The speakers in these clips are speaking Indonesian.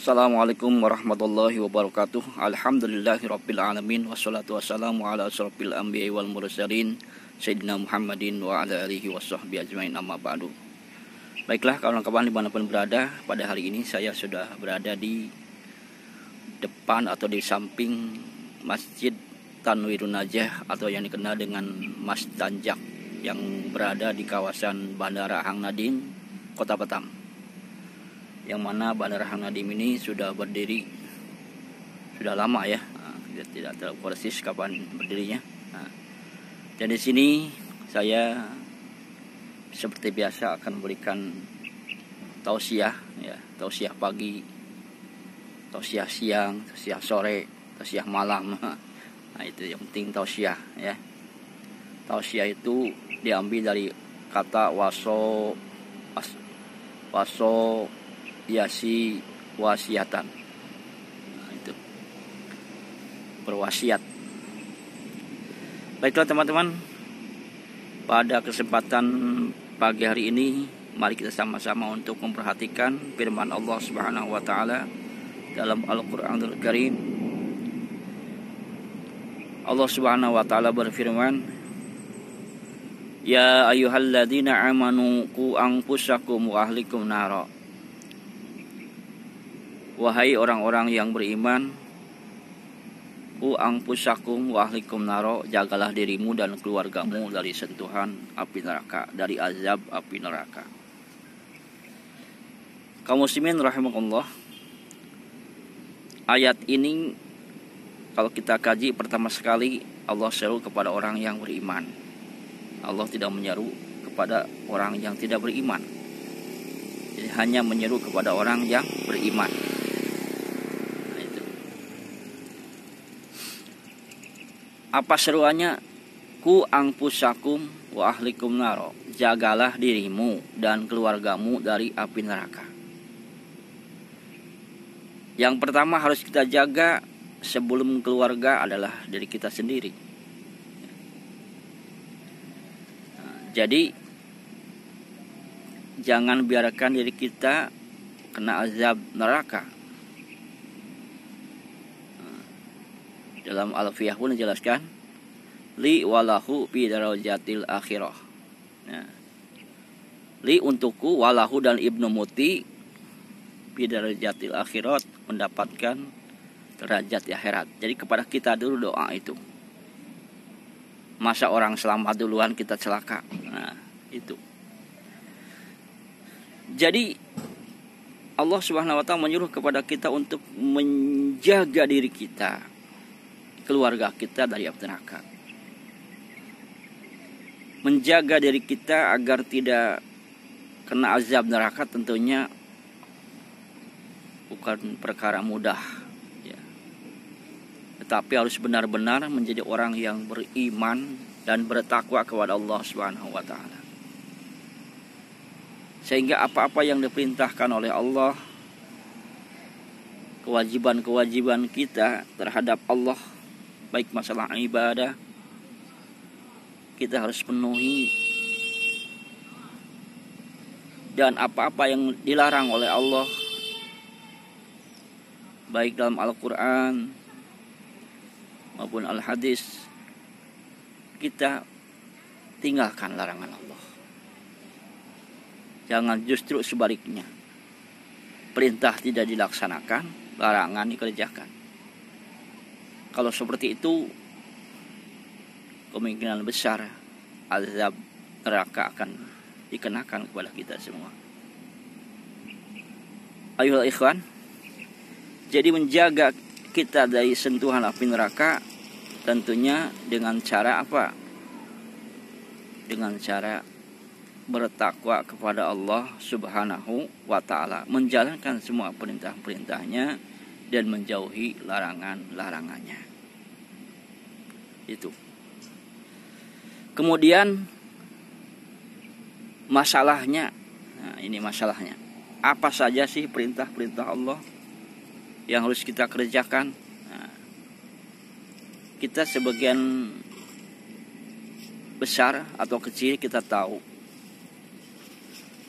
Assalamualaikum warahmatullahi wabarakatuh. Alhamdulillahirabbil alamin wassalatu wassalamu ala asyrofil anbiya'i wal mursalin sayyidina Muhammadin wa ala alihi washabbihi ajmain, amma ba'du. Baiklah kawan-kawan dimanapun berada, pada hari ini saya sudah berada di depan atau di samping Masjid Tanwirun Najah atau yang dikenal dengan Mas Tanjak yang berada di kawasan Bandara Hang Nadim, Kota Batam. Yang mana Bandara Hang Nadim ini sudah berdiri sudah lama ya, tidak tahu persis kapan berdirinya. Dan di sini saya seperti biasa akan memberikan tausiah ya, tausiah pagi, tausiah siang, tausiah sore, tausiah malam. Nah itu yang penting tausiah ya. Tausiah itu diambil dari kata waso yasi wasiatan. Nah, itu berwasiat. Baiklah teman-teman, pada kesempatan pagi hari ini mari kita sama-sama untuk memperhatikan firman Allah Subhanahu wa taala dalam Al-Qur'anul Karim. Allah Subhanahu wa taala berfirman, "Ya ayyuhalladzina amanu qu anfusakum wa ahlikum nara." Wahai orang-orang yang beriman, qu anfusakum wa ahlikum nara, jagalah dirimu dan keluargamu dari sentuhan api neraka, dari azab api neraka. Kaum muslimin rahimakumullah, ayat ini kalau kita kaji pertama sekali Allah seru kepada orang yang beriman. Allah tidak menyeru kepada orang yang tidak beriman. Jadi hanya menyeru kepada orang yang beriman. Apa seruannya? Ku anfusakum wa ahlikum naro, jagalah dirimu dan keluargamu dari api neraka. Yang pertama harus kita jaga sebelum keluarga adalah diri kita sendiri. Jadi jangan biarkan diri kita kena azab neraka. Dalam Al-Fiyah pun dijelaskan, li walahu fi darajatil akhirah. Nah, li untukku, walahu dan Ibnu Muti fi darajatil akhirat, mendapatkan derajat di akhirat. Jadi kepada kita dulu doa itu. Masa orang selamat duluan kita celaka. Nah, itu. Jadi Allah Subhanahu wa taala menyuruh kepada kita untuk menjaga diri kita, keluarga kita dari api neraka. Menjaga diri kita agar tidak kena azab neraka tentunya bukan perkara mudah ya. Tetapi harus benar-benar menjadi orang yang beriman dan bertakwa kepada Allah Subhanahu wa taala. Sehingga apa-apa yang diperintahkan oleh Allah, kewajiban-kewajiban kita terhadap Allah, baik masalah ibadah, kita harus penuhi. Dan apa-apa yang dilarang oleh Allah, baik dalam Al-Quran maupun Al-Hadis, kita tinggalkan larangan Allah. Jangan justru sebaliknya, perintah tidak dilaksanakan, larangan dikerjakan. Kalau seperti itu, kemungkinan besar azab neraka akan dikenakan kepada kita semua. Ayuhal ikhwan, jadi menjaga kita dari sentuhan api neraka tentunya dengan cara apa? Dengan cara bertakwa kepada Allah Subhanahu wa taala, menjalankan semua perintah-perintahnya dan menjauhi larangan-larangannya. Itu. Kemudian masalahnya, nah ini masalahnya. Apa saja sih perintah-perintah Allah yang harus kita kerjakan? Nah, kita sebagian besar atau kecil kita tahu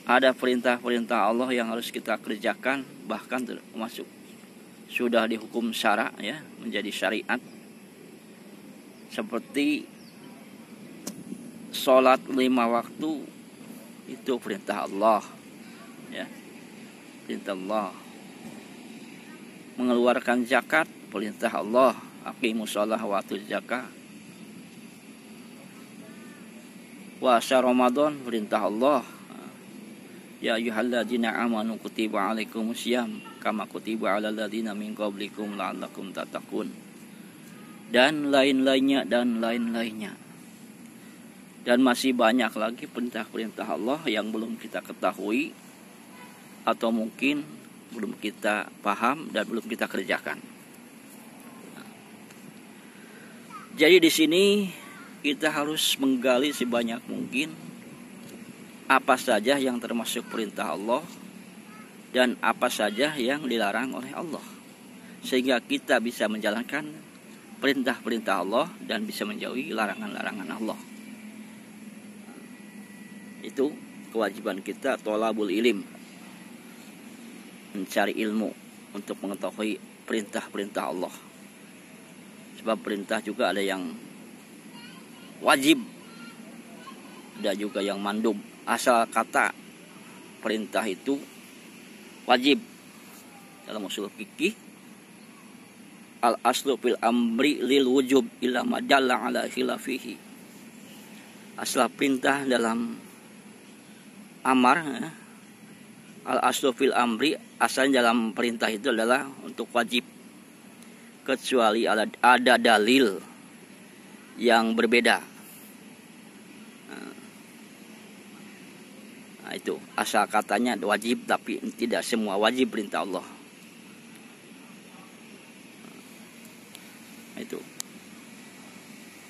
ada perintah-perintah Allah yang harus kita kerjakan, bahkan termasuk sudah dihukum syara, ya, menjadi syariat, seperti sholat 5 waktu itu perintah Allah, ya, perintah Allah. Mengeluarkan zakat perintah Allah, aqimus shalah wa atuz zakah. Puasa Ramadan perintah Allah, ya ayyuhalladzina amanu kutiba alaikumusiyam kama kutiba alal ladzina min qablikum la'allakum tattaqun. Dan lain-lainnya dan lain-lainnya. Dan masih banyak lagi perintah-perintah Allah yang belum kita ketahui atau mungkin belum kita paham dan belum kita kerjakan. Jadi di sini kita harus menggali sebanyak mungkin apa saja yang termasuk perintah Allah dan apa saja yang dilarang oleh Allah, sehingga kita bisa menjalankan perintah-perintah Allah dan bisa menjauhi larangan-larangan Allah. Itu kewajiban kita, thalabul ilim, mencari ilmu untuk mengetahui perintah-perintah Allah. Sebab perintah juga ada yang wajib, ada juga yang mandub. Asal kata perintah itu wajib dalam usul fikih, al aslu fil amri lil wujub illa ma dalla ala khilafihi. Asal perintah dalam amar, al aslu fil amri, asalnya dalam perintah itu adalah untuk wajib, kecuali ada dalil yang berbeda. Nah, itu asal katanya wajib, tapi tidak semua wajib perintah Allah. Nah, itu.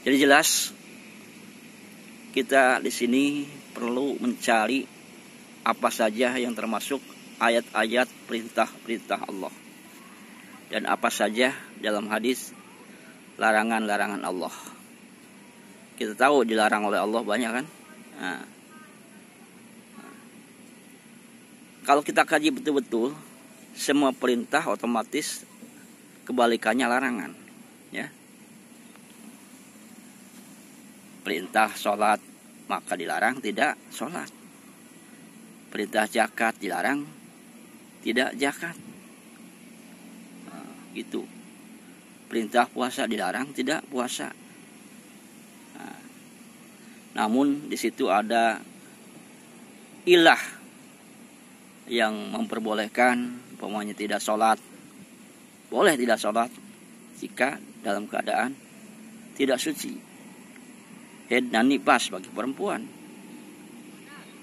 Jadi jelas kita di sini perlu mencari apa saja yang termasuk ayat-ayat perintah-perintah Allah dan apa saja dalam hadis larangan-larangan Allah. Kita tahu dilarang oleh Allah banyak, kan? Nah, kalau kita kaji betul-betul, semua perintah otomatis kebalikannya larangan, ya. Perintah sholat maka dilarang tidak sholat. Perintah zakat dilarang tidak zakat. Nah, gitu. Perintah puasa dilarang tidak puasa. Nah, namun di situ ada ilah yang memperbolehkan, umpamanya tidak sholat, boleh tidak sholat jika dalam keadaan tidak suci, haid dan nifas bagi perempuan.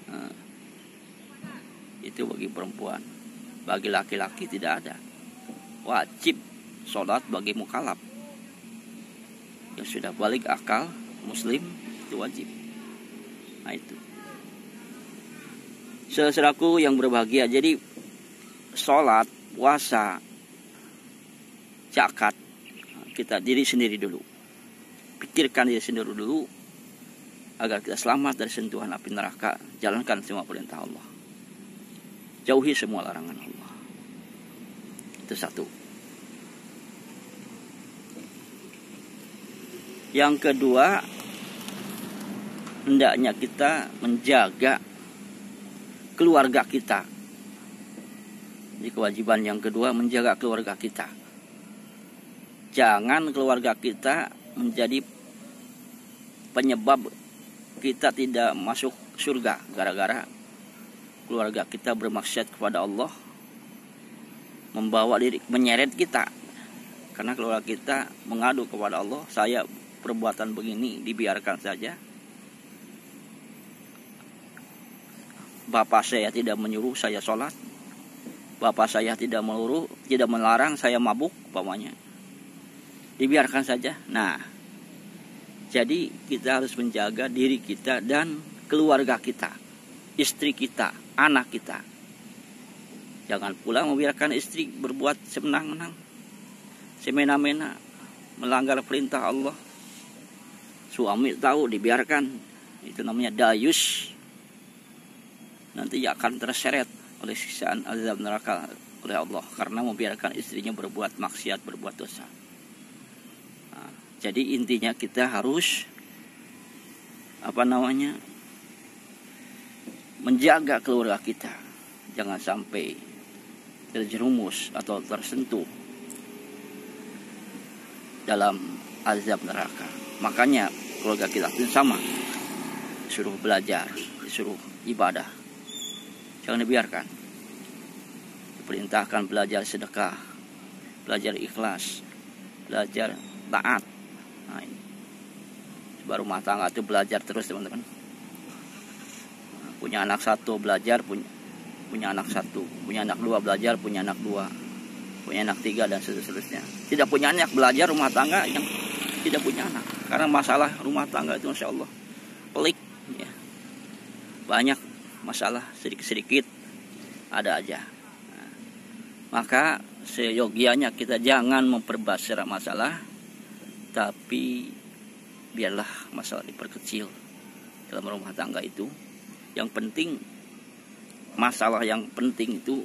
Nah, itu bagi perempuan. Bagi laki-laki tidak ada. Wajib sholat bagi mukallaf yang sudah balik akal, muslim, itu wajib. Nah, itu saudaraku yang berbahagia. Jadi sholat, puasa, zakat, kita diri sendiri dulu, pikirkan diri sendiri dulu agar kita selamat dari sentuhan api neraka. Jalankan semua perintah Allah, jauhi semua larangan Allah. Itu satu. Yang kedua, hendaknya kita menjaga keluarga kita. Jadi kewajiban yang kedua, menjaga keluarga kita. Jangan keluarga kita menjadi penyebab kita tidak masuk surga gara-gara keluarga kita bermaksiat kepada Allah, membawa diri, menyeret kita. Karena keluarga kita mengadu kepada Allah, saya perbuatan begini dibiarkan saja. Bapak saya tidak menyuruh saya sholat, bapak saya tidak melarang saya mabuk, umpamanya, dibiarkan saja. Nah, jadi kita harus menjaga diri kita dan keluarga kita, istri kita, anak kita. Jangan pula membiarkan istri berbuat semenang-menang, semena-mena, melanggar perintah Allah. Suami tahu dibiarkan, itu namanya dayus. Nanti akan terseret oleh siksaan azab neraka oleh Allah karena membiarkan istrinya berbuat maksiat, berbuat dosa. Nah, jadi intinya kita harus menjaga keluarga kita, jangan sampai terjerumus atau tersentuh dalam azab neraka. Makanya keluarga kita pun sama, disuruh belajar, disuruh ibadah, jangan dibiarkan. Diperintahkan belajar sedekah, belajar ikhlas, belajar taat. Nah, ini baru rumah tangga itu belajar terus teman-teman. Punya anak satu belajar, punya anak satu, punya anak dua belajar, punya anak dua, punya anak tiga, dan seterusnya. Tidak punya anak belajar rumah tangga yang tidak punya anak. Karena masalah rumah tangga itu Masya Allah pelik ya. Banyak masalah, sedikit-sedikit ada aja. Nah, maka seyogianya kita jangan memperbesar masalah, tapi biarlah masalah diperkecil dalam rumah tangga itu. Yang penting, masalah yang penting itu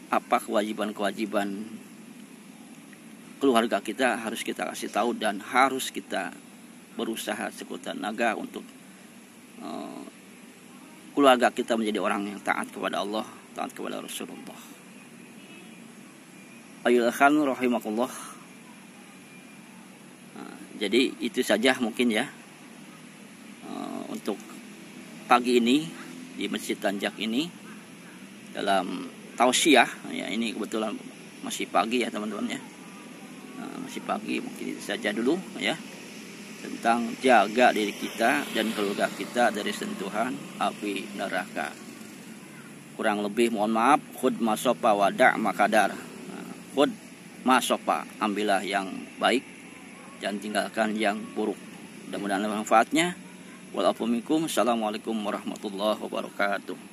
apa kewajiban-kewajiban keluarga kita harus kita kasih tahu, dan harus kita berusaha sekuat tenaga untuk keluarga kita menjadi orang yang taat kepada Allah, taat kepada Rasulullah. Ayyuhal rahimakumullah. Jadi itu saja mungkin ya untuk pagi ini di Masjid Tanjak ini dalam tausiah ya. Ini kebetulan masih pagi ya teman-teman ya. Masih pagi, mungkin itu saja dulu ya tentang jaga diri kita dan keluarga kita dari sentuhan api neraka. Kurang lebih mohon maaf. Khud masopa wada' makadar. Khud masopa, ambillah yang baik dan tinggalkan yang buruk. Mudah-mudahan manfaatnya. Walaupun minkum. Assalamualaikum warahmatullahi wabarakatuh.